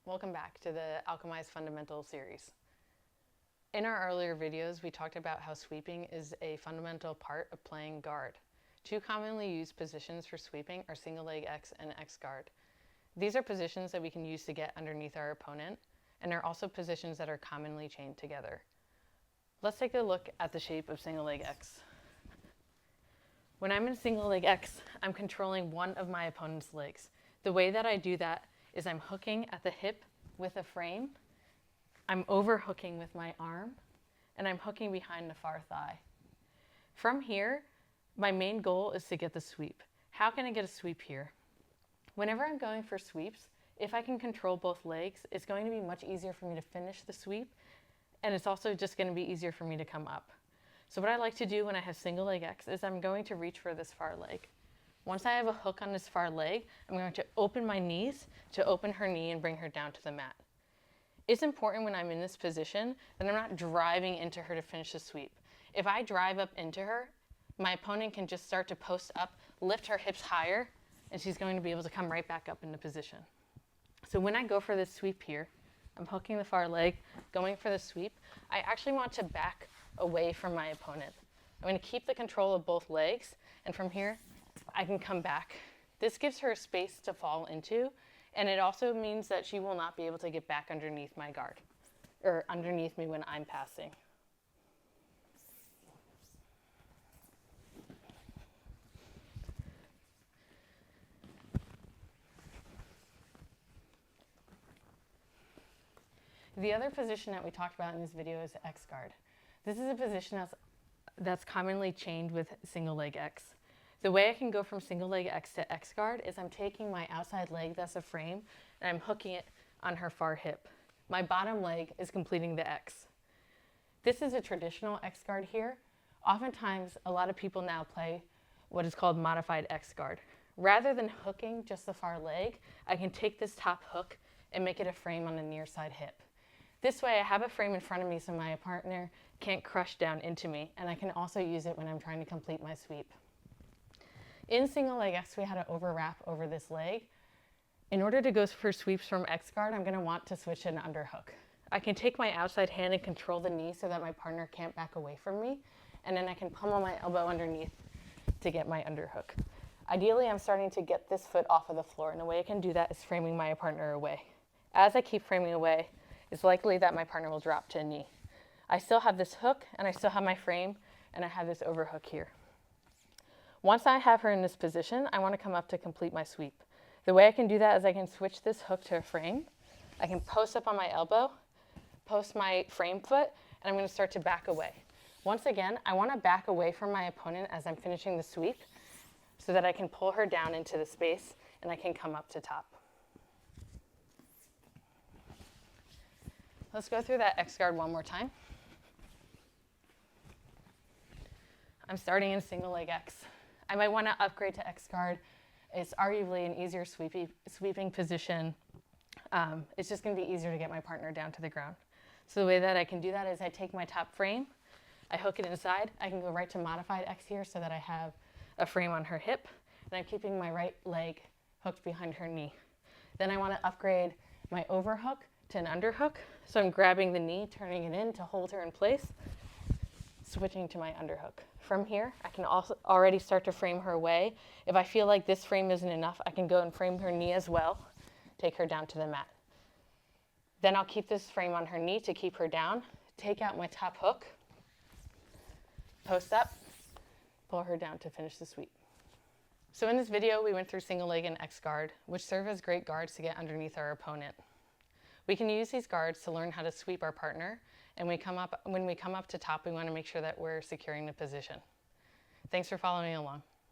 Welcome back to the Alchemize Fundamental series. In our earlier videos, we talked about how sweeping is a fundamental part of playing guard. Two commonly used positions for sweeping are single leg X and X guard. These are positions that we can use to get underneath our opponent, and are also positions that are commonly chained together. Let's take a look at the shape of single leg X. When I'm in single leg X, I'm controlling one of my opponent's legs. The way that I do that is I'm hooking at the hip with a frame, I'm overhooking with my arm, and I'm hooking behind the far thigh. From here, my main goal is to get the sweep. How can I get a sweep here? Whenever I'm going for sweeps, if I can control both legs, it's going to be much easier for me to finish the sweep, and it's also just going to be easier for me to come up. So what I like to do when I have single leg X is I'm going to reach for this far leg. Once I have a hook on this far leg, I'm going to open my knees to open her knee and bring her down to the mat. It's important when I'm in this position that I'm not driving into her to finish the sweep. If I drive up into her, my opponent can just start to post up, lift her hips higher, and she's going to be able to come right back up into position. So when I go for this sweep here, I'm hooking the far leg, going for the sweep. I actually want to back away from my opponent. I'm going to keep the control of both legs, and from here, I can come back. This gives her space to fall into, and it also means that she will not be able to get back underneath my guard, or underneath me when I'm passing. The other position that we talked about in this video is X guard. This is a position that's commonly chained with single leg X. The way I can go from single leg X to X guard is I'm taking my outside leg, that's a frame, and I'm hooking it on her far hip. My bottom leg is completing the X. This is a traditional X guard here. Oftentimes, a lot of people now play what is called modified X guard. Rather than hooking just the far leg, I can take this top hook and make it a frame on the near side hip. This way I have a frame in front of me so my partner can't crush down into me, and I can also use it when I'm trying to complete my sweep. In single leg X, we had an overwrap over this leg. In order to go for sweeps from X guard, I'm going to want to switch to an underhook. I can take my outside hand and control the knee so that my partner can't back away from me, and then I can pummel my elbow underneath to get my underhook. Ideally, I'm starting to get this foot off of the floor, and the way I can do that is framing my partner away. As I keep framing away, it's likely that my partner will drop to a knee. I still have this hook, and I still have my frame, and I have this overhook here. Once I have her in this position, I want to come up to complete my sweep. The way I can do that is I can switch this hook to a frame. I can post up on my elbow, post my frame foot, and I'm going to start to back away. Once again, I want to back away from my opponent as I'm finishing the sweep so that I can pull her down into the space and I can come up to top. Let's go through that X guard one more time. I'm starting in single leg X. I might want to upgrade to X guard. It's arguably an easier sweeping position. It's just going to be easier to get my partner down to the ground. So the way that I can do that is I take my top frame, I hook it inside. I can go right to modified X here so that I have a frame on her hip, and I'm keeping my right leg hooked behind her knee. Then I want to upgrade my overhook to an underhook. So I'm grabbing the knee, turning it in to hold her in place, switching to my underhook. From here, I can also already start to frame her away. If I feel like this frame isn't enough, I can go and frame her knee as well, take her down to the mat. Then I'll keep this frame on her knee to keep her down, take out my top hook, post up, pull her down to finish the sweep. So in this video, we went through single leg and X guard, which serve as great guards to get underneath our opponent. We can use these guards to learn how to sweep our partner, and when we come up to top, we want to make sure that we're securing the position. Thanks for following along.